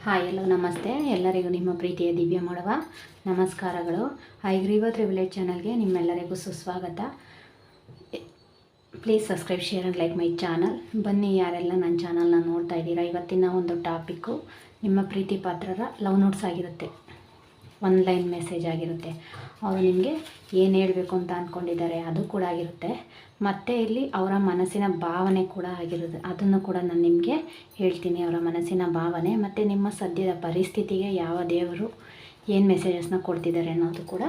Hi ಎಲ್ಲೋ ನಮಸ್ತೆ. ಎಲ್ಲರಿಗೂ ನಿಮ್ಮ ಪ್ರೀತಿಯ ದಿವ್ಯ ಮಾಡುವ ನಮಸ್ಕಾರಗಳು. ಹೈಗ್ರೀವ ತ್ರಿವಿಲೇಜ್ ಚಾನಲ್ಗೆ ನಿಮ್ಮೆಲ್ಲರಿಗೂ ಸುಸ್ವಾಗತ. Please subscribe, share and like my channel. ಬನ್ನಿ ಯಾರೆಲ್ಲ ನನ್ನ ಚಾನಲ್ನ ನೋಡ್ತಾ ಇದ್ದೀರಾ, ಇವತ್ತಿನ ಒಂದು ಟಾಪಿಕ್ಕು ನಿಮ್ಮ ಪ್ರೀತಿ ಪಾತ್ರರ ಲವ್ ನೋಟ್ಸ್ ಆಗಿರುತ್ತೆ. ಲೈನ್ ಮೆಸೇಜ್ ಆಗಿರುತ್ತೆ. ಅವರು ನಿಮಗೆ ಏನು ಹೇಳಬೇಕು ಅಂತ ಅಂದ್ಕೊಂಡಿದ್ದಾರೆ ಅದು ಕೂಡ ಆಗಿರುತ್ತೆ. ಮತ್ತು ಇಲ್ಲಿ ಅವರ ಮನಸ್ಸಿನ ಭಾವನೆ ಕೂಡ ಆಗಿರುತ್ತೆ. ಅದನ್ನು ಕೂಡ ನಾನು ನಿಮಗೆ ಹೇಳ್ತೀನಿ. ಅವರ ಮನಸ್ಸಿನ ಭಾವನೆ ಮತ್ತು ನಿಮ್ಮ ಸದ್ಯದ ಪರಿಸ್ಥಿತಿಗೆ ಯಾವ ದೇವರು ಏನು ಮೆಸೇಜಸ್ನ ಕೊಡ್ತಿದ್ದಾರೆ ಅನ್ನೋದು ಕೂಡ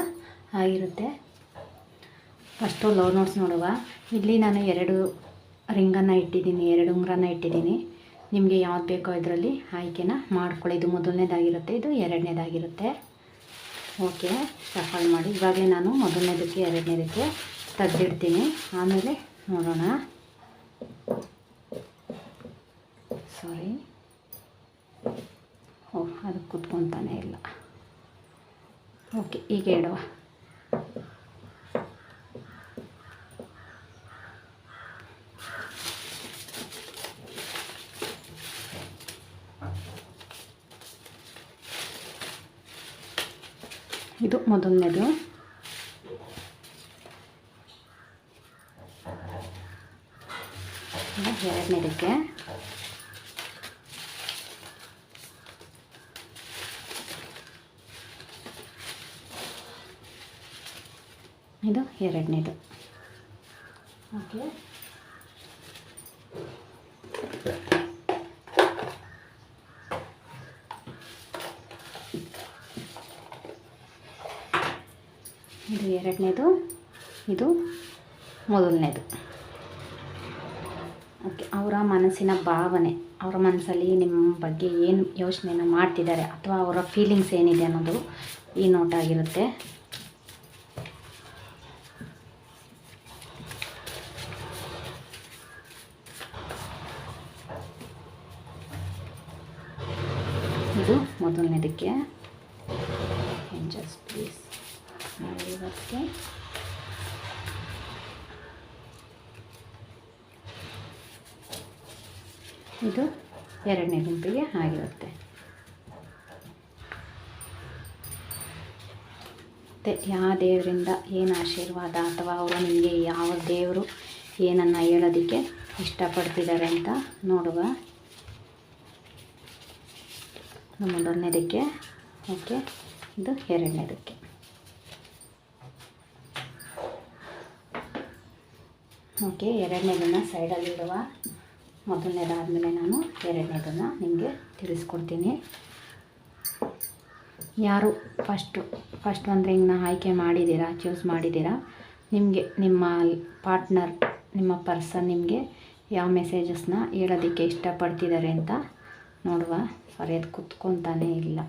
ಆಗಿರುತ್ತೆ. ಫಸ್ಟು ಲವ್ ನೋಟ್ಸ್ ನೋಡುವ. ಇಲ್ಲಿ ನಾನು 2 ರಿಂಗನ್ನು ಇಟ್ಟಿದ್ದೀನಿ, 2 ಉಂಗುರನ ಇಟ್ಟಿದ್ದೀನಿ. ನಿಮಗೆ ಯಾವ್ದು ಬೇಕೋ ಇದರಲ್ಲಿ ಆಯ್ಕೆನ ಮಾಡ್ಕೊಳ್ಳಿ. ಇದು ಮೊದಲನೇದಾಗಿರುತ್ತೆ, ಇದು ಎರಡನೇದಾಗಿರುತ್ತೆ. ಓಕೆ, ಶಫಲ್ ಮಾಡಿ. ಇವಾಗಲೇ ನಾನು ಮೊದಲನೇದಕ್ಕೆ ಎರಡನೇದಕ್ಕೆ ತೆಗೆದಿಡ್ತೀನಿ, ಆಮೇಲೆ ನೋಡೋಣ. ಸಾರಿ, ಅದು ಕೂತ್ಕೊತಾನೆ ಇಲ್ಲ. ಓಕೆ, ಈಗ ಹೇಳುವ. ಇದು ಮೊದಲನೇದು. ಎರಡನೇದಕ್ಕೆ ಇದು ಎರಡನೇದು. ಓಕೆ, ಇದು ಎರಡನೇದು, ಇದು ಮೊದಲನೇದು. ಓಕೆ, ಅವರ ಮನಸ್ಸಿನ ಭಾವನೆ, ಅವರ ಮನಸ್ಸಲ್ಲಿ ನಿಮ್ಮ ಬಗ್ಗೆ ಏನು ಯೋಚನೆಯನ್ನು ಮಾಡ್ತಿದ್ದಾರೆ ಅಥವಾ ಅವರ ಫೀಲಿಂಗ್ಸ್ ಏನಿದೆ ಅನ್ನೋದು ಈ ನೋಟ್ ಆಗಿರುತ್ತೆ. ಇದು ಮೊದಲನೇದಕ್ಕೆ. ಜಸ್ಟ್ ಪ್ಲೀಸ್ ಇವತ್ತಿಗೆ ಇದು ಎರಡನೇ ಗುಂಪಿಗೆ ಆಗಿರುತ್ತೆ. ಮತ್ತು ಯಾವ ದೇವರಿಂದ ಏನು ಆಶೀರ್ವಾದ ಅಥವಾ ಅವರು ನಿಮಗೆ ಯಾವ ದೇವರು ಏನನ್ನು ಹೇಳೋದಕ್ಕೆ ಇಷ್ಟಪಡ್ತಿದ್ದಾರೆ ಅಂತ ನೋಡುವ. ಮೊದಲನೇದಕ್ಕೆ. ಓಕೆ, ಇದು ಎರಡನೇದಕ್ಕೆ. ಓಕೆ, ಎರಡನೇದನ್ನು ಸೈಡಲ್ಲಿಡುವ. ಮೊದಲನೇದಾದಮೇಲೆ ನಾನು ಎರಡನೇದನ್ನು ನಿಮಗೆ ತಿಳಿಸ್ಕೊಡ್ತೀನಿ. ಯಾರು ಫಸ್ಟ್ ಒಂದು ರಿಂಗ್ನ ಆಯ್ಕೆ ಮಾಡಿದ್ದೀರಾ, ಚೂಸ್ ಮಾಡಿದ್ದೀರಾ, ನಿಮಗೆ ನಿಮ್ಮ ಪಾರ್ಟ್ನರ್, ನಿಮ್ಮ ಪರ್ಸನ್ ನಿಮಗೆ ಯಾವ ಮೆಸೇಜಸ್ನ ಹೇಳೋದಕ್ಕೆ ಇಷ್ಟಪಡ್ತಿದ್ದಾರೆ ಅಂತ ನೋಡುವ. ಸಾರಿ, ಅದು ಕುತ್ಕೊತಾನೇ ಇಲ್ಲ,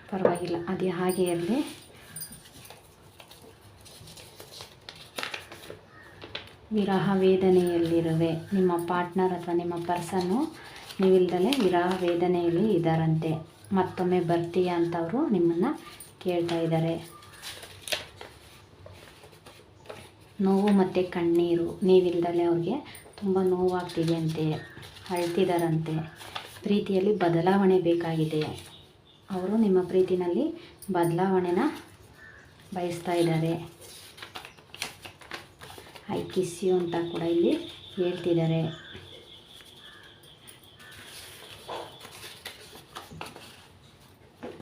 ಪರವಾಗಿಲ್ಲ, ಅದು ಹಾಗೆ ಇರಲಿ. ವಿರಹ ವೇದನೆಯಲ್ಲಿರುವೆ. ನಿಮ್ಮ ಪಾರ್ಟ್ನರ್ ಅಥವಾ ನಿಮ್ಮ ಪರ್ಸನ್ನು ನೀವಿಲ್ದಲೇ ವಿರಹ ವೇದನೆಯಲ್ಲಿ ಇದ್ದಾರಂತೆ. ಮತ್ತೊಮ್ಮೆ ಬರ್ತೀಯಾ ಅಂತವರು ನಿಮ್ಮನ್ನು ಕೇಳ್ತಾ ಇದ್ದಾರೆ. ನೋವು ಮತ್ತು ಕಣ್ಣೀರು, ನೀವಿಲ್ದಲೇ ಅವ್ರಿಗೆ ತುಂಬ ನೋವಾಗ್ತಿದೆಯಂತೆ, ಅಳ್ತಿದ್ದಾರಂತೆ. ಪ್ರೀತಿಯಲ್ಲಿ ಬದಲಾವಣೆ ಬೇಕಾಗಿದೆ. ಅವರು ನಿಮ್ಮ ಪ್ರೀತಿನಲ್ಲಿ ಬದಲಾವಣೆನ ಬಯಸ್ತಾ ಇದ್ದಾರೆ. ಐ ಕಿಸ್ ಯು ಅಂತ ಕೂಡ ಇಲ್ಲಿ ಹೇಳ್ತಿದ್ದಾರೆ.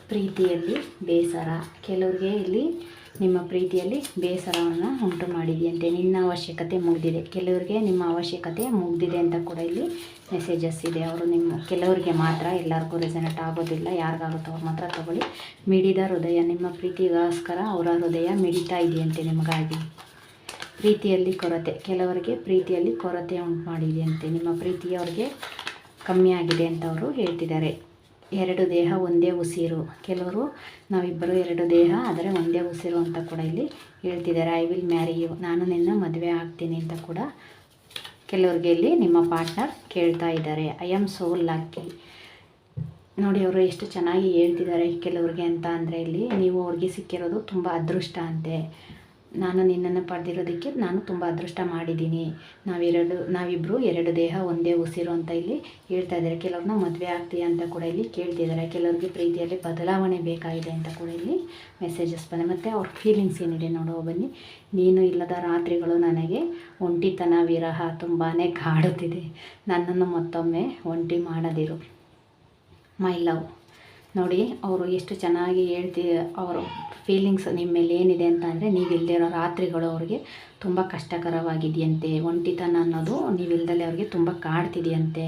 ಪ್ರೀತಿಯಲ್ಲಿ ಬೇಸರ, ಕೆಲವ್ರಿಗೆ ಇಲ್ಲಿ ನಿಮ್ಮ ಪ್ರೀತಿಯಲ್ಲಿ ಬೇಸರವನ್ನು ಉಂಟು ಮಾಡಿದೆಯಂತೆ. ನಿನ್ನ ಅವಶ್ಯಕತೆ ಮುಗಿದಿದೆ, ಕೆಲವರಿಗೆ ನಿಮ್ಮ ಅವಶ್ಯಕತೆ ಮುಗಿದಿದೆ ಅಂತ ಕೂಡ ಇಲ್ಲಿ ಮೆಸೇಜಸ್ ಇದೆ. ಅವರು ಕೆಲವರಿಗೆ ಮಾತ್ರ, ಎಲ್ಲರಿಗೂ ರೆಸನೇಟ್ ಆಗೋದಿಲ್ಲ. ಯಾರಿಗಾಗುತ್ತೋ ಅವ್ರು ಮಾತ್ರ ತಗೊಳ್ಳಿ. ಮಿಡಿದ ಹೃದಯ, ನಿಮ್ಮ ಪ್ರೀತಿಗೋಸ್ಕರ ಅವರ ಹೃದಯ ಮಿಡಿತಾ ಇದೆಯಂತೆ ನಿಮಗಾಗಿ. ಪ್ರೀತಿಯಲ್ಲಿ ಕೊರತೆ, ಕೆಲವರಿಗೆ ಪ್ರೀತಿಯಲ್ಲಿ ಕೊರತೆ ಉಂಟು ಮಾಡಿದೆಯಂತೆ. ನಿಮ್ಮ ಪ್ರೀತಿಯವ್ರಿಗೆ ಕಮ್ಮಿ ಆಗಿದೆ ಅಂತ ಅವರು ಹೇಳ್ತಿದ್ದಾರೆ. 2 ದೇಹ ಒಂದೇ ಉಸಿರು, ಕೆಲವರು ನಾವಿಬ್ಬರು 2 ದೇಹ ಆದರೆ ಒಂದೇ ಉಸಿರು ಅಂತ ಕೂಡ ಇಲ್ಲಿ ಹೇಳ್ತಿದ್ದಾರೆ. ಐ ವಿಲ್ ಮ್ಯಾರಿ ಯು, ನಾನು ನಿನ್ನ ಮದುವೆ ಆಗ್ತೀನಿ ಅಂತ ಕೂಡ ಕೆಲವ್ರಿಗೆ ಇಲ್ಲಿ ನಿಮ್ಮ ಪಾರ್ಟ್ನರ್ ಕೇಳ್ತಾ ಇದ್ದಾರೆ. I am so lucky. ನೋಡಿ ಅವರು ಎಷ್ಟು ಚೆನ್ನಾಗಿ ಹೇಳ್ತಿದ್ದಾರೆ ಕೆಲವ್ರಿಗೆ ಅಂತ ಅಂದರೆ, ಇಲ್ಲಿ ನೀವು ಅವ್ರಿಗೆ ಸಿಕ್ಕಿರೋದು ತುಂಬ ಅದೃಷ್ಟ ಅಂತೆ. ನಾನು ನಿನ್ನನ್ನು ಪಡೆದಿರೋದಕ್ಕೆ ನಾನು ತುಂಬ ಅದೃಷ್ಟ ಮಾಡಿದ್ದೀನಿ. ನಾವಿಬ್ಬರು ಎರಡು ದೇಹ ಒಂದೇ ಉಸಿರು ಅಂತ ಇಲ್ಲಿ ಹೇಳ್ತಾ ಇದ್ದಾರೆ. ಕೆಲವ್ರನ್ನ ಮದುವೆ ಆಗ್ತೀಯ ಅಂತ ಕೂಡ ಇಲ್ಲಿ ಕೇಳ್ತಿದ್ದಾರೆ. ಕೆಲವ್ರಿಗೆ ಪ್ರೀತಿಯಲ್ಲಿ ಬದಲಾವಣೆ ಬೇಕಾಗಿದೆ ಅಂತ ಕೂಡ ಇಲ್ಲಿ ಮೆಸೇಜಸ್ ಬಂದೆ. ಮತ್ತು ಅವ್ರ ಫೀಲಿಂಗ್ಸ್ ಏನಿದೆ ನೋಡುವ ಬನ್ನಿ. ನೀನು ಇಲ್ಲದ ರಾತ್ರಿಗಳು ನನಗೆ ಒಂಟಿತನ ವಿರಹ ತುಂಬಾ ಕಾಡುತ್ತಿದೆ. ನನ್ನನ್ನು ಮತ್ತೊಮ್ಮೆ ಒಂಟಿ ಮಾಡದಿರು. My love. ನೋಡಿ ಅವರು ಎಷ್ಟು ಚೆನ್ನಾಗಿ ಅವರು ಫೀಲಿಂಗ್ಸ್ ನಿಮ್ಮ ಮೇಲೆ ಏನಿದೆ ಅಂತ ಅಂದರೆ, ನೀವಿಲ್ಲದಿರೋ ರಾತ್ರಿಗಳು ಅವ್ರಿಗೆ ತುಂಬ ಕಷ್ಟಕರವಾಗಿದೆಯಂತೆ. ಒಂಟಿತನ ಅನ್ನೋದು ನೀವಿಲ್ದಲೇ ಅವ್ರಿಗೆ ತುಂಬ ಕಾಡ್ತಿದೆಯಂತೆ.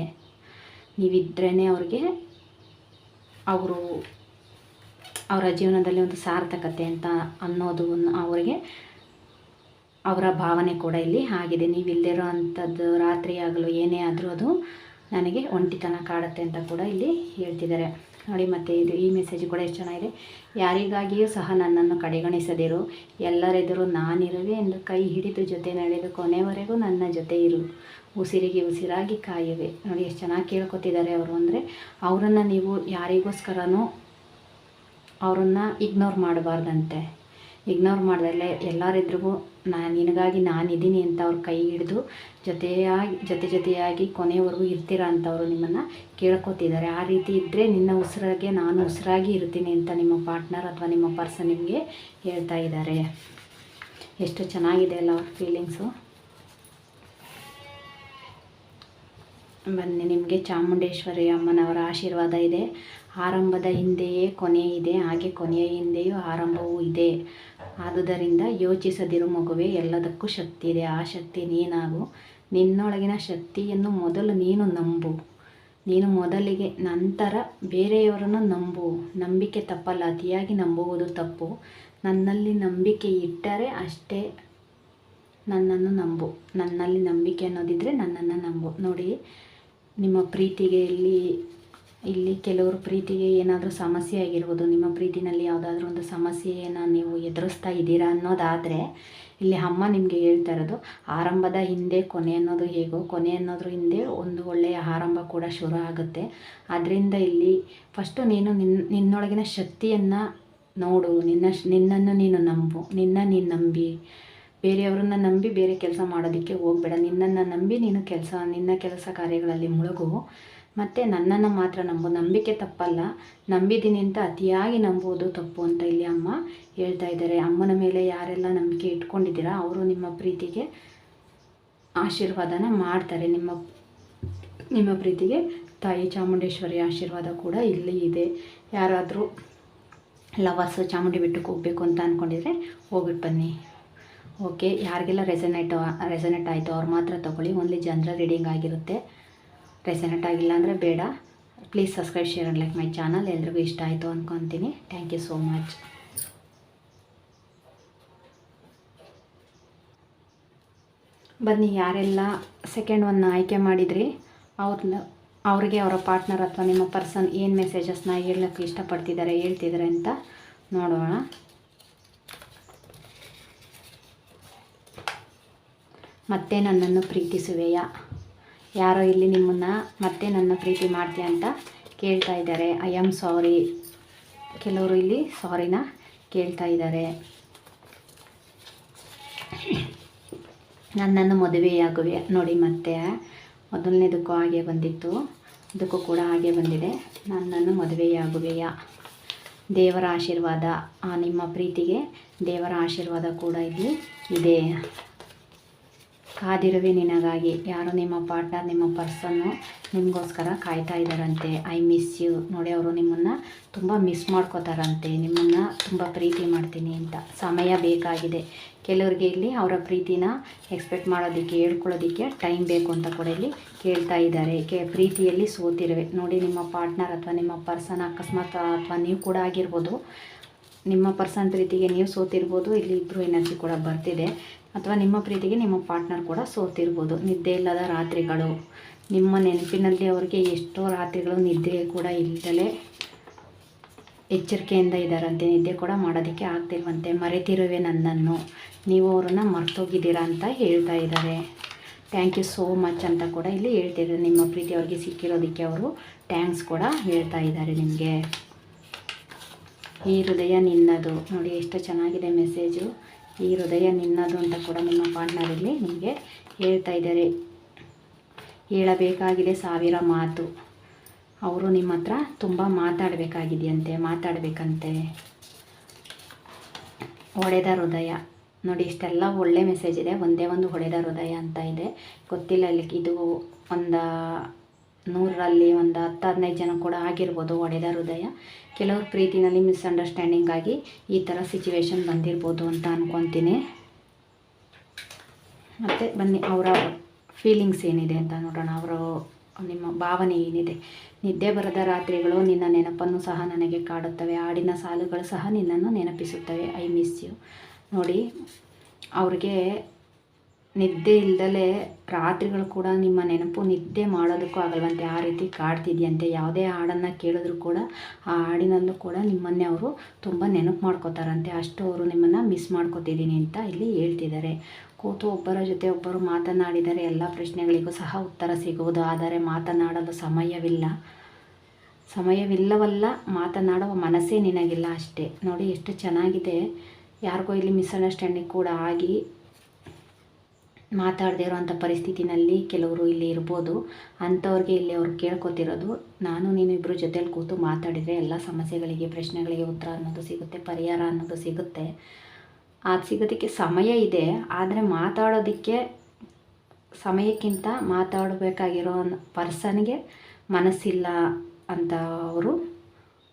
ನೀವಿದ್ರೇ ಅವ್ರಿಗೆ ಅವರ ಜೀವನದಲ್ಲಿ ಒಂದು ಸಾರ್ಥಕತೆ ಅಂತ ಅನ್ನೋದು ಅವರಿಗೆ ಅವರ ಭಾವನೆ ಕೂಡ ಇಲ್ಲಿ ಆಗಿದೆ. ನೀವಿಲ್ಲದಿರೋ ಅಂಥದ್ದು ರಾತ್ರಿ ಆಗಲು ಏನೇ ಆದರೂ ಅದು ನನಗೆ ಒಂಟಿತನ ಕಾಡುತ್ತೆ ಅಂತ ಕೂಡ ಇಲ್ಲಿ ಹೇಳ್ತಿದ್ದಾರೆ ನೋಡಿ. ಮತ್ತು ಈ ಮೆಸೇಜ್ ಕೂಡ ಎಷ್ಟು ಚೆನ್ನಾಗಿದೆ. ಯಾರಿಗಾಗಿಯೂ ಸಹ ನನ್ನನ್ನು ಕಡೆಗಣಿಸದಿರು. ಎಲ್ಲರೆದುರು ನಾನಿರುವೆ ಎಂದು ಕೈ ಹಿಡಿದು ಜೊತೆ ನಡೆದು ಕೊನೆವರೆಗೂ ನನ್ನ ಜೊತೆ ಇರು. ಉಸಿರಿಗೆ ಉಸಿರಾಗಿ ಕಾಯುವೆ. ನೋಡಿ ಎಷ್ಟು ಚೆನ್ನಾಗಿ ಕೇಳ್ಕೊತಿದ್ದಾರೆ ಅವರು. ಅಂದರೆ ಅವರನ್ನು ನೀವು ಯಾರಿಗೋಸ್ಕರನೂ ಅವರನ್ನು ಇಗ್ನೋರ್ ಮಾಡಬಾರ್ದಂತೆ. ಇಗ್ನೋರ್ ಮಾಡ್ದಲ್ಲೇ ಎಲ್ಲರೆದ್ರಿಗೂ ನಿನಗಾಗಿ ನಾನಿದ್ದೀನಿ ಅಂತ ಅವ್ರ ಕೈ ಹಿಡಿದು ಜೊತೆಯಾಗಿ ಕೊನೆಯವರೆಗೂ ಇರ್ತೀರಾ ಅಂತ ಅವರು ನಿಮ್ಮನ್ನು ಕೇಳ್ಕೊತಿದ್ದಾರೆ. ಆ ರೀತಿ ಇದ್ದರೆ ನಿನ್ನ ಉಸಿರಾಗೆ ನಾನು ಉಸಿರಾಗಿ ಇರ್ತೀನಿ ಅಂತ ನಿಮ್ಮ ಪಾರ್ಟ್ನರ್ ಅಥವಾ ನಿಮ್ಮ ಪರ್ಸನ್ ನಿಮಗೆ ಹೇಳ್ತಾ ಇದ್ದಾರೆ. ಎಷ್ಟು ಚೆನ್ನಾಗಿದೆ ಅಲ್ಲ ಅವ್ರ ಫೀಲಿಂಗ್ಸು. ಬನ್ನಿ, ನಿಮಗೆ ಚಾಮುಂಡೇಶ್ವರಿ ಅಮ್ಮನವರ ಆಶೀರ್ವಾದ ಇದೆ. ಆರಂಭದ ಹಿಂದೆಯೇ ಕೊನೆ ಇದೆ, ಹಾಗೆ ಕೊನೆಯ ಹಿಂದೆಯೂ ಆರಂಭವೂ ಇದೆ. ಆದುದರಿಂದ ಯೋಚಿಸದಿರು ಮಗುವೆ, ಎಲ್ಲದಕ್ಕೂ ಶಕ್ತಿ ಇದೆ. ಆ ಶಕ್ತಿ ನೀನಾಗು. ನಿನ್ನೊಳಗಿನ ಶಕ್ತಿಯನ್ನು ಮೊದಲು ನೀನು ನಂಬು. ನೀನು ಮೊದಲಿಗೆ, ನಂತರ ಬೇರೆಯವರನ್ನು ನಂಬು. ನಂಬಿಕೆ ತಪ್ಪಲ್ಲ, ಅತಿಯಾಗಿ ನಂಬುವುದು ತಪ್ಪು. ನನ್ನಲ್ಲಿ ನಂಬಿಕೆ ಇಟ್ಟರೆ ಅಷ್ಟೇ ನನ್ನನ್ನು ನಂಬು. ನನ್ನಲ್ಲಿ ನಂಬಿಕೆ ಅನ್ನೋದಿದ್ದರೆ ನನ್ನನ್ನು ನಂಬು. ನೋಡಿ, ನಿಮ್ಮ ಪ್ರೀತಿಗೆ ಇಲ್ಲಿ ಕೆಲವರು ಪ್ರೀತಿಗೆ ಏನಾದರೂ ಸಮಸ್ಯೆ ಆಗಿರ್ಬೋದು. ನಿಮ್ಮ ಪ್ರೀತಿನಲ್ಲಿ ಯಾವುದಾದ್ರೂ ಒಂದು ಸಮಸ್ಯೆಯನ್ನು ನೀವು ಎದುರಿಸ್ತಾ ಇದ್ದೀರಾ ಅನ್ನೋದಾದರೆ, ಇಲ್ಲಿ ಅಮ್ಮ ನಿಮಗೆ ಹೇಳ್ತಾ ಇರೋದು, ಆರಂಭದ ಹಿಂದೆ ಕೊನೆ ಅನ್ನೋದು ಹೇಗೋ, ಕೊನೆ ಅನ್ನೋದ್ರ ಹಿಂದೆ ಒಂದು ಒಳ್ಳೆಯ ಆರಂಭ ಕೂಡ ಶುರು ಆಗುತ್ತೆ. ಅದರಿಂದ ಇಲ್ಲಿ ಫಸ್ಟು ನೀನು ನಿನ್ನೊಳಗಿನ ಶಕ್ತಿಯನ್ನು ನೋಡು. ನಿನ್ನನ್ನು ನೀನು ನಂಬು. ನೀನು ನಂಬಿ ಬೇರೆಯವ್ರನ್ನ ನಂಬಿ ಬೇರೆ ಕೆಲಸ ಮಾಡೋದಕ್ಕೆ ಹೋಗಬೇಡ. ನಿನ್ನನ್ನು ನಂಬಿ ನಿನ್ನ ಕೆಲಸ ಕಾರ್ಯಗಳಲ್ಲಿ ಮುಳುಗು. ಮತ್ತು ನನ್ನನ್ನು ಮಾತ್ರ ನಂಬು. ನಂಬಿಕೆ ತಪ್ಪಲ್ಲ, ನಂಬಿದ್ದೀನಿ ಅಂತ ಅತಿಯಾಗಿ ನಂಬುವುದು ತಪ್ಪು ಅಂತ ಇಲ್ಲಿ ಅಮ್ಮ ಹೇಳ್ತಾ ಇದ್ದಾರೆ. ಅಮ್ಮನ ಮೇಲೆ ಯಾರೆಲ್ಲ ನಂಬಿಕೆ ಇಟ್ಕೊಂಡಿದ್ದೀರಾ ಅವರು ನಿಮ್ಮ ಪ್ರೀತಿಗೆ ಆಶೀರ್ವಾದನ ಮಾಡ್ತಾರೆ. ನಿಮ್ಮ ಪ್ರೀತಿಗೆ ತಾಯಿ ಚಾಮುಂಡೇಶ್ವರಿ ಆಶೀರ್ವಾದ ಕೂಡ ಇಲ್ಲಿ ಇದೆ. ಯಾರಾದರೂ ಲವರ್ಸು ಚಾಮುಂಡಿ ಬೆಟ್ಟಕ್ಕೆ ಹೋಗಬೇಕು ಅಂತ ಅಂದ್ಕೊಂಡಿದ್ರೆ ಹೋಗ್ಬಿಟ್ಟು ಬನ್ನಿ. ಓಕೆ, ಯಾರಿಗೆಲ್ಲ ರೆಸನೇಟ್ ಆಯಿತು ಅವ್ರು ಮಾತ್ರ ತೊಗೊಳ್ಳಿ. ಓನ್ಲಿ ಜನರಲ್ ರೀಡಿಂಗ್ ಆಗಿರುತ್ತೆ. ರೆಸನೇಟ್ ಆಗಿಲ್ಲ ಅಂದರೆ ಬೇಡ. Please subscribe, share and like my channel. ಎಲ್ರಿಗೂ ಇಷ್ಟ ಆಯಿತು ಅಂದ್ಕೊತೀನಿ. Thank you so much. ಬನ್ನಿ, ಯಾರೆಲ್ಲ ಸೆಕೆಂಡ್ ಒನ್ನ ಆಯ್ಕೆ ಮಾಡಿದ್ರಿ ಅವ್ರಿಗೆ ಅವರ ಪಾರ್ಟ್ನರ್ ಅಥವಾ ನಿಮ್ಮ ಪರ್ಸನ್ ಏನು ಮೆಸೇಜಸ್ನ ಹೇಳೋಕ್ಕೆ ಹೇಳ್ತಿದ್ದಾರೆ ಅಂತ ನೋಡೋಣ. ಮತ್ತೆ ನನ್ನನ್ನು ಪ್ರೀತಿಸುವೆಯಾ? ಯಾರೋ ಇಲ್ಲಿ ನಿಮ್ಮನ್ನು ಮತ್ತೆ ನನ್ನ ಪ್ರೀತಿ ಮಾಡ್ತೀಯ ಅಂತ ಕೇಳ್ತಾ ಇದ್ದಾರೆ. I am sorry. ಕೆಲವರು ಇಲ್ಲಿ ಸಾರಿನ ಕೇಳ್ತಾ ಇದ್ದಾರೆ. ನನ್ನನ್ನು ಮದುವೆಯಾಗುವೆ. ನೋಡಿ, ಮತ್ತೆ ಮೊದಲನೇದಕ್ಕೂ ಹಾಗೆ ಬಂದಿತ್ತು, ಇದಕ್ಕೂ ಕೂಡ ಹಾಗೆ ಬಂದಿದೆ. ನನ್ನನ್ನು ಮದುವೆಯಾಗುವೆಯಾ? ದೇವರ ಆಶೀರ್ವಾದ, ನಿಮ್ಮ ಪ್ರೀತಿಗೆ ದೇವರ ಆಶೀರ್ವಾದ ಕೂಡ ಇಲ್ಲಿ ಇದೆ. ಕಾದಿರುವೆ ನಿನಗಾಗಿ. ಯಾರು ನಿಮ್ಮ ಪಾರ್ಟ್ನರ್, ನಿಮ್ಮ ಪರ್ಸನ್ನು ನಿಮಗೋಸ್ಕರ ಕಾಯ್ತಾ ಇದ್ದಾರಂತೆ. I miss you. ನೋಡಿ, ಅವರು ನಿಮ್ಮನ್ನು ತುಂಬ ಮಿಸ್ ಮಾಡ್ಕೋತಾರಂತೆ. ನಿಮ್ಮನ್ನು ತುಂಬ ಪ್ರೀತಿ ಮಾಡ್ತೀನಿ ಅಂತ. ಸಮಯ ಬೇಕಾಗಿದೆ. ಕೆಲವರಿಗೆ ಇಲ್ಲಿ ಅವರ ಪ್ರೀತಿನ ಎಕ್ಸ್ಪೆಕ್ಟ್ ಮಾಡೋದಕ್ಕೆ, ಹೇಳ್ಕೊಳ್ಳೋದಕ್ಕೆ ಟೈಮ್ ಬೇಕು ಅಂತ ಕೂಡ ಇಲ್ಲಿ ಕೇಳ್ತಾ ಇದ್ದಾರೆ. ಪ್ರೀತಿಯಲ್ಲಿ ಸೋತಿರುವೆ. ನೋಡಿ, ನಿಮ್ಮ ಪಾರ್ಟ್ನರ್ ಅಥವಾ ನಿಮ್ಮ ಪರ್ಸನ್ ಅಕಸ್ಮಾತ್ ಅಥವಾ ನೀವು ಕೂಡ ಆಗಿರ್ಬೋದು. ನಿಮ್ಮ ಪರ್ಸನ್ ಪ್ರೀತಿಗೆ ನೀವು ಸೋತಿರ್ಬೋದು. ಇಲ್ಲಿ ಇಬ್ಬರು ಎನರ್ಜಿ ಕೂಡ ಬರ್ತಿದೆ. ಅಥವಾ ನಿಮ್ಮ ಪ್ರೀತಿಗೆ ನಿಮ್ಮ ಪಾರ್ಟ್ನರ್ ಕೂಡ ಸೋತಿರ್ಬೋದು. ನಿದ್ದೆ ಇಲ್ಲದ ರಾತ್ರಿಗಳು, ನಿಮ್ಮ ನೆನಪಿನಲ್ಲಿ ಅವರಿಗೆ ಎಷ್ಟೋ ರಾತ್ರಿಗಳು ನಿದ್ದೆ ಕೂಡ ಇಲ್ಲದಲೇ ಎಚ್ಚರಿಕೆಯಿಂದ ಇದ್ದಾರಂತೆ. ನಿದ್ದೆ ಕೂಡ ಮಾಡೋದಕ್ಕೆ ಆಗ್ತಿಲ್ವಂತೆ. ಮರೆತಿರುವೆ ನನ್ನನ್ನು, ನೀವು ಅವರನ್ನು ಮರ್ತೋಗಿದ್ದೀರಾ ಅಂತ ಹೇಳ್ತಾ ಇದ್ದಾರೆ. ಥ್ಯಾಂಕ್ ಯು ಸೋ ಮಚ್ ಅಂತ ಕೂಡ ಇಲ್ಲಿ ಹೇಳ್ತಿದ್ದಾರೆ. ನಿಮ್ಮ ಪ್ರೀತಿ ಅವ್ರಿಗೆ ಸಿಕ್ಕಿರೋದಕ್ಕೆ ಅವರು ಥ್ಯಾಂಕ್ಸ್ ಕೂಡ ಹೇಳ್ತಾ ಇದ್ದಾರೆ ನಿಮಗೆ. ಈ ಹೃದಯ ನಿನ್ನದು. ನೋಡಿ ಎಷ್ಟು ಚೆನ್ನಾಗಿದೆ ಮೆಸೇಜು. ಈ ಹೃದಯ ನಿನ್ನದು ಅಂತ ಕೂಡ ನಿಮ್ಮ ಪಾರ್ಟ್ನರಲ್ಲಿ ನಿಮಗೆ ಹೇಳ್ತಾ ಇದ್ದಾರೆ. ಹೇಳಬೇಕಾಗಿದೆ 1000 ಮಾತು. ಅವರು ನಿಮ್ಮ ಹತ್ರ ತುಂಬ ಮಾತಾಡಬೇಕಂತೆ. ಒಡೆದ ಹೃದಯ ನೋಡಿ, ಇಷ್ಟೆಲ್ಲ ಒಳ್ಳೆ ಮೆಸೇಜ್ ಇದೆ. ಒಂದೇ ಒಂದು ಹೊಡೆದ ಹೃದಯ ಅಂತ ಇದೆ. ಗೊತ್ತಿಲ್ಲ ಇಲ್ಲಿ ಇದು ಒಂದು 100ರಲ್ಲಿ ಒಂದು 10-15 ಜನ ಕೂಡ ಆಗಿರ್ಬೋದು ಒಡೆದ ಹೃದಯ. ಕೆಲವ್ರ ಪ್ರೀತಿನಲ್ಲಿ ಮಿಸ್ಅಂಡರ್ಸ್ಟ್ಯಾಂಡಿಂಗ್ ಆಗಿ ಈ ಥರ ಸಿಚುವೇಶನ್ ಬಂದಿರ್ಬೋದು ಅಂತ ಅಂದ್ಕೊತೀನಿ. ಮತ್ತು ಬನ್ನಿ ಅವರ ಫೀಲಿಂಗ್ಸ್ ಏನಿದೆ ಅಂತ ನೋಡೋಣ. ಅವರು ನಿಮ್ಮ ಭಾವನೆ ಏನಿದೆ. ನಿದ್ದೆ ಬರದ ರಾತ್ರಿಗಳು ನಿನ್ನ ನೆನಪನ್ನು ಸಹ ನನಗೆ ಕಾಡುತ್ತವೆ. ಹಾಡಿನ ಸಾಲುಗಳು ಸಹ ನಿನ್ನನ್ನು ನೆನಪಿಸುತ್ತವೆ. I miss you. ನೋಡಿ, ಅವ್ರಿಗೆ ನಿದ್ದೆ ಇಲ್ಲದಲೇ ರಾತ್ರಿಗಳು ಕೂಡ ನಿಮ್ಮ ನೆನಪು ನಿದ್ದೆ ಮಾಡೋದಕ್ಕೂ ಆಗಲ್ವಂತೆ, ಆ ರೀತಿ ಕಾಡ್ತಿದೆಯಂತೆ. ಯಾವುದೇ ಹಾಡನ್ನು ಕೇಳಿದ್ರು ಕೂಡ ಆ ಹಾಡಿನಲ್ಲೂ ಕೂಡ ನಿಮ್ಮನ್ನೇ ಅವರು ತುಂಬ ನೆನಪು ಮಾಡ್ಕೋತಾರಂತೆ. ಅಷ್ಟು ಅವರು ನಿಮ್ಮನ್ನು ಮಿಸ್ ಮಾಡ್ಕೋತಿದ್ದೀನಿ ಅಂತ ಇಲ್ಲಿ ಹೇಳ್ತಿದ್ದಾರೆ. ಕೂತು ಒಬ್ಬರ ಜೊತೆ ಒಬ್ಬರು ಮಾತನಾಡಿದರೆ ಎಲ್ಲ ಪ್ರಶ್ನೆಗಳಿಗೂ ಸಹ ಉತ್ತರ ಸಿಗುವುದು. ಆದರೆ ಮಾತನಾಡಲು ಸಮಯವಿಲ್ಲವಲ್ಲ, ಮಾತನಾಡುವ ಮನಸ್ಸೇ ನಿನಗಿಲ್ಲ ಅಷ್ಟೇ. ನೋಡಿ ಎಷ್ಟು ಚೆನ್ನಾಗಿದೆ. ಯಾರಿಗೋ ಇಲ್ಲಿ ಮಿಸ್ಅಂಡರ್ಸ್ಟ್ಯಾಂಡಿಂಗ್ ಕೂಡ ಆಗಿ ಮಾತಾಡದೇ ಇರೋವಂಥ ಪರಿಸ್ಥಿತಿನಲ್ಲಿ ಕೆಲವರು ಇಲ್ಲಿ ಇರ್ಬೋದು. ಅಂಥವ್ರಿಗೆ ಇಲ್ಲಿ ಅವರು ಕೇಳ್ಕೊತಿರೋದು, ನಾನು ನೀನು ಇಬ್ಬರು ಜೊತೆಲಿ ಕೂತು ಮಾತಾಡಿದರೆ ಎಲ್ಲ ಸಮಸ್ಯೆಗಳಿಗೆ ಪ್ರಶ್ನೆಗಳಿಗೆ ಉತ್ತರ ಅನ್ನೋದು ಸಿಗುತ್ತೆ, ಪರಿಹಾರ ಅನ್ನೋದು ಸಿಗುತ್ತೆ. ಅದು ಸಿಗೋದಕ್ಕೆ ಸಮಯ ಇದೆ, ಆದರೆ ಮಾತಾಡೋದಕ್ಕೆ ಸಮಯಕ್ಕಿಂತ ಮಾತಾಡಬೇಕಾಗಿರೋ ಪರ್ಸನ್ಗೆ ಮನಸ್ಸಿಲ್ಲ ಅಂತ ಅವರು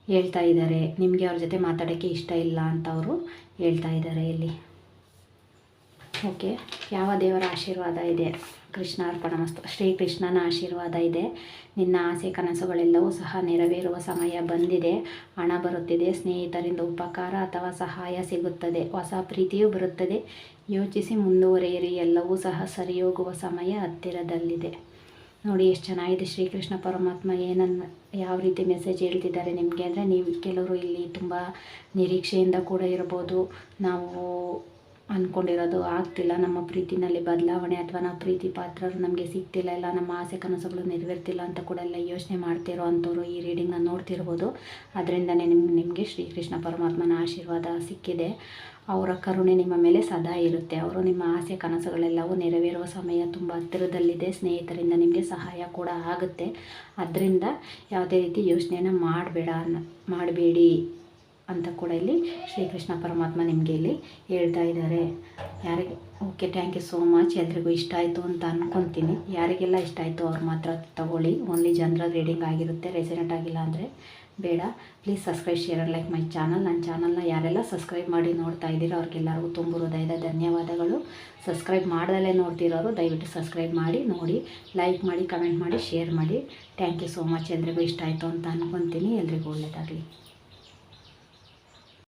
ಹೇಳ್ತಾ ಇದ್ದಾರೆ. ನಿಮಗೆ ಅವ್ರ ಜೊತೆ ಮಾತಾಡೋಕ್ಕೆ ಇಷ್ಟ ಇಲ್ಲ ಅಂತ ಅವರು ಹೇಳ್ತಾ ಇದ್ದಾರೆ ಇಲ್ಲಿ. ಓಕೆ, ಯಾವ ದೇವರ ಆಶೀರ್ವಾದ ಇದೆ? ಕೃಷ್ಣಾರ್ಪಣಮಸ್ತು. ಶ್ರೀಕೃಷ್ಣನ ಆಶೀರ್ವಾದ ಇದೆ. ನಿನ್ನ ಆಸೆ ಕನಸುಗಳೆಲ್ಲವೂ ಸಹ ನೆರವೇರುವ ಸಮಯ ಬಂದಿದೆ. ಹಣ ಬರುತ್ತಿದೆ, ಸ್ನೇಹಿತರಿಂದ ಉಪಕಾರ ಅಥವಾ ಸಹಾಯ ಸಿಗುತ್ತದೆ, ಹೊಸ ಪ್ರೀತಿಯೂ ಬರುತ್ತದೆ. ಯೋಚಿಸಿ ಮುಂದುವರಿಯಿರಿ, ಎಲ್ಲವೂ ಸಹ ಸರಿಯೋಗುವ ಸಮಯ ಹತ್ತಿರದಲ್ಲಿದೆ. ನೋಡಿ ಎಷ್ಟು ಚೆನ್ನಾಗಿದೆ. ಶ್ರೀಕೃಷ್ಣ ಪರಮಾತ್ಮ ಯಾವ ರೀತಿ ಮೆಸೇಜ್ ಹೇಳ್ತಿದ್ದಾರೆ ನಿಮಗೆ ಅಂದರೆ, ನೀವು ಕೆಲವರು ಇಲ್ಲಿ ತುಂಬ ನಿರೀಕ್ಷೆಯಿಂದ ಕೂಡ ಇರ್ಬೋದು. ನಾವು ಅಂದ್ಕೊಂಡಿರೋದು ಆಗ್ತಿಲ್ಲ, ನಮ್ಮ ಪ್ರೀತಿನಲ್ಲಿ ಬದಲಾವಣೆ, ಅಥವಾ ನಾವು ಪ್ರೀತಿ ಪಾತ್ರರು ನಮಗೆ ಸಿಗ್ತಿಲ್ಲ, ಇಲ್ಲ ನಮ್ಮ ಆಸೆ ಕನಸುಗಳು ನೆರವೇರ್ತಿಲ್ಲ ಅಂತ ಕೂಡ ಎಲ್ಲ ಯೋಚನೆ ಮಾಡ್ತಿರೋ ಅಂಥವ್ರು ಈ ರೀಡಿಂಗ್ನ ನೋಡ್ತಿರ್ಬೋದು. ಅದರಿಂದನೇ ನಿಮಗೆ ಶ್ರೀಕೃಷ್ಣ ಪರಮಾತ್ಮನ ಆಶೀರ್ವಾದ ಸಿಕ್ಕಿದೆ. ಅವರ ಕರುಣೆ ನಿಮ್ಮ ಮೇಲೆ ಸದಾ ಇರುತ್ತೆ. ಅವರು ನಿಮ್ಮ ಆಸೆ ಕನಸುಗಳೆಲ್ಲವೂ ನೆರವೇರುವ ಸಮಯ ತುಂಬ ಹತ್ತಿರದಲ್ಲಿದೆ. ಸ್ನೇಹಿತರಿಂದ ನಿಮಗೆ ಸಹಾಯ ಕೂಡ ಆಗುತ್ತೆ. ಅದರಿಂದ ಯಾವುದೇ ರೀತಿ ಯೋಚನೆಯನ್ನು ಮಾಡಬೇಡಿ ಅಂತ ಕೂಡ ಇಲ್ಲಿ ಶ್ರೀಕೃಷ್ಣ ಪರಮಾತ್ಮ ನಿಮಗೆ ಇಲ್ಲಿ ಹೇಳ್ತಾ ಇದ್ದಾರೆ. ಯಾರಿಗೆ okay, thank you so much. ಎಲ್ರಿಗೂ ಇಷ್ಟ ಆಯಿತು ಅಂತ ಅಂದ್ಕೊತೀನಿ. ಯಾರಿಗೆಲ್ಲ ಇಷ್ಟ ಆಯಿತು ಅವ್ರು ಮಾತ್ರ ತಗೊಳ್ಳಿ. ಓನ್ಲಿ ಜನರಲ್ ರೀಡಿಂಗ್ ಆಗಿರುತ್ತೆ. ರೆಸನೆಟ್ ಆಗಿಲ್ಲ ಅಂದರೆ ಬೇಡ. Please subscribe, share and like my channel. ನನ್ನ ಚಾನಲ್ನ ಯಾರೆಲ್ಲ ಸಬ್ಸ್ಕ್ರೈಬ್ ಮಾಡಿ ನೋಡ್ತಾ ಇದ್ದೀರೋ ಅವ್ರಿಗೆಲ್ಲರಿಗೂ ತುಂಬ ಹೃದಯದ ಧನ್ಯವಾದಗಳು. ಸಬ್ಸ್ಕ್ರೈಬ್ ಮಾಡ್ದಲೇ ನೋಡ್ತಿರೋರು ದಯವಿಟ್ಟು ಸಬ್ಸ್ಕ್ರೈಬ್ ಮಾಡಿ ನೋಡಿ, ಲೈಕ್ ಮಾಡಿ, ಕಮೆಂಟ್ ಮಾಡಿ, ಶೇರ್ ಮಾಡಿ. Thank you so much. ಎಲ್ರಿಗೂ ಇಷ್ಟ ಆಯಿತು ಅಂತ ಅಂದ್ಕೊತೀನಿ. ಎಲ್ರಿಗೂ ಒಳ್ಳೆಯದಾಗಲಿ.